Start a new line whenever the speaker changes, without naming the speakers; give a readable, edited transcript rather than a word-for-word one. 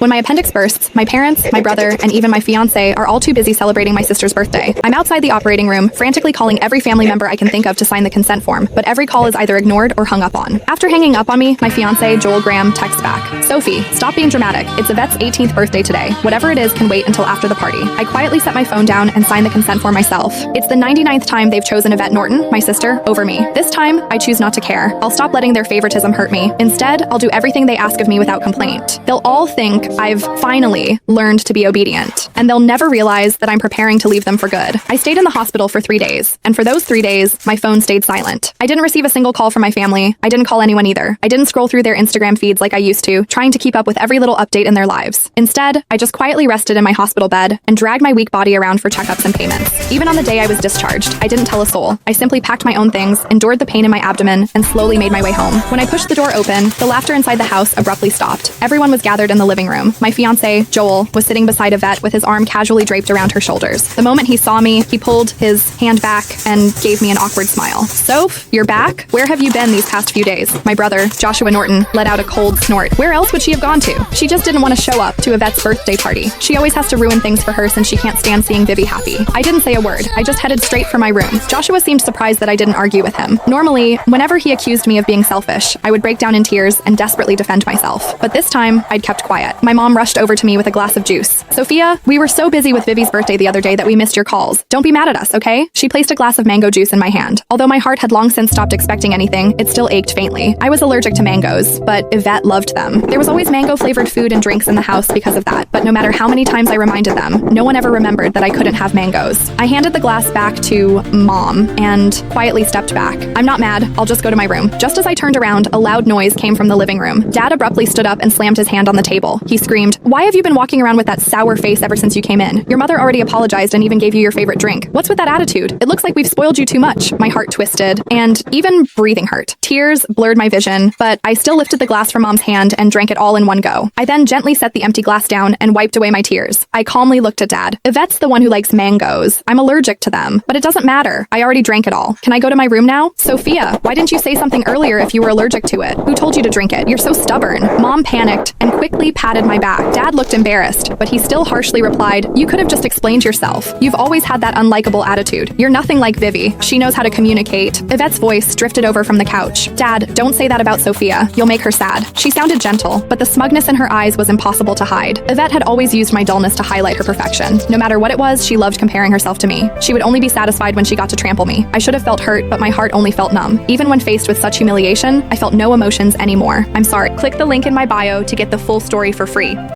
When my appendix bursts, my parents, my brother, and even my fiancé are all too busy celebrating my sister's birthday. I'm outside the operating room, frantically calling every family member I can think of to sign the consent form, but every call is either ignored or hung up on. After hanging up on me, my fiancé, Joel Graham, texts back, "Sophie, stop being dramatic. It's Yvette's 18th birthday today. Whatever it is can wait until after the party." I quietly set my phone down and sign the consent form myself. It's the 99th time they've chosen Yvette Norton, my sister, over me. This time, I choose not to care. I'll stop letting their favoritism hurt me. Instead, I'll do everything they ask of me without complaint. They'll all think I've finally learned to be obedient, and they'll never realize that I'm preparing to leave them for good. I stayed in the hospital for 3 days, and for those 3 days, my phone stayed silent. I didn't receive a single call from my family. I didn't call anyone either. I didn't scroll through their Instagram feeds like I used to, trying to keep up with every little update in their lives. Instead, I just quietly rested in my hospital bed and dragged my weak body around for checkups and payments. Even on the day I was discharged, I didn't tell a soul. I simply packed my own things, endured the pain in my abdomen, and slowly made my way home. When I pushed the door open, the laughter inside the house abruptly stopped. Everyone was gathered in the living room. My fiancé, Joel, was sitting beside Yvette with his arm casually draped around her shoulders. The moment he saw me, he pulled his hand back and gave me an awkward smile. "Soph, you're back? Where have you been these past few days?" My brother, Joshua Norton, let out a cold snort. Where else would she have gone to? She just didn't want to show up to Yvette's birthday party. She always has to ruin things for her since she can't stand seeing Vivi happy. I didn't say a word. I just headed straight for my room. Joshua seemed surprised that I didn't argue with him. Normally, whenever he accused me of being selfish, I would break down in tears and desperately defend myself. But this time, I'd kept quiet. My mom rushed over to me with a glass of juice. "Sophia, we were so busy with Vivi's birthday the other day that we missed your calls. Don't be mad at us, okay?" She placed a glass of mango juice in my hand. Although my heart had long since stopped expecting anything, it still ached faintly. I was allergic to mangoes, but Yvette loved them. There was always mango-flavored food and drinks in the house because of that, but no matter how many times I reminded them, no one ever remembered that I couldn't have mangoes. I handed the glass back to Mom and quietly stepped back. "I'm not mad. I'll just go to my room." Just as I turned around, a loud noise came from the living room. Dad abruptly stood up and slammed his hand on the table. He screamed, "Why have you been walking around with that sour face ever since you came in? Your mother already apologized and even gave you your favorite drink. What's with that attitude? It looks like we've spoiled you too much." My heart twisted, and even breathing hurt. Tears blurred my vision, but I still lifted the glass from Mom's hand and drank it all in one go. I then gently set the empty glass down and wiped away my tears. I calmly looked at Dad. "Yvette's the one who likes mangoes. I'm allergic to them, but it doesn't matter. I already drank it all. Can I go to my room now?" "Sophia, why didn't you say something earlier if you were allergic to it? Who told you to drink it? You're so stubborn." Mom panicked and quickly patted my back. Dad looked embarrassed, but he still harshly replied, "You could have just explained yourself. You've always had that unlikable attitude. You're nothing like Vivi. She knows how to communicate." Yvette's voice drifted over from the couch. "Dad, don't say that about Sophia. You'll make her sad." She sounded gentle, but the smugness in her eyes was impossible to hide. Yvette had always used my dullness to highlight her perfection. No matter what it was, she loved comparing herself to me. She would only be satisfied when she got to trample me. I should have felt hurt, but my heart only felt numb. Even when faced with such humiliation, I felt no emotions anymore. I'm sorry. Click the link in my bio to get the full story for free.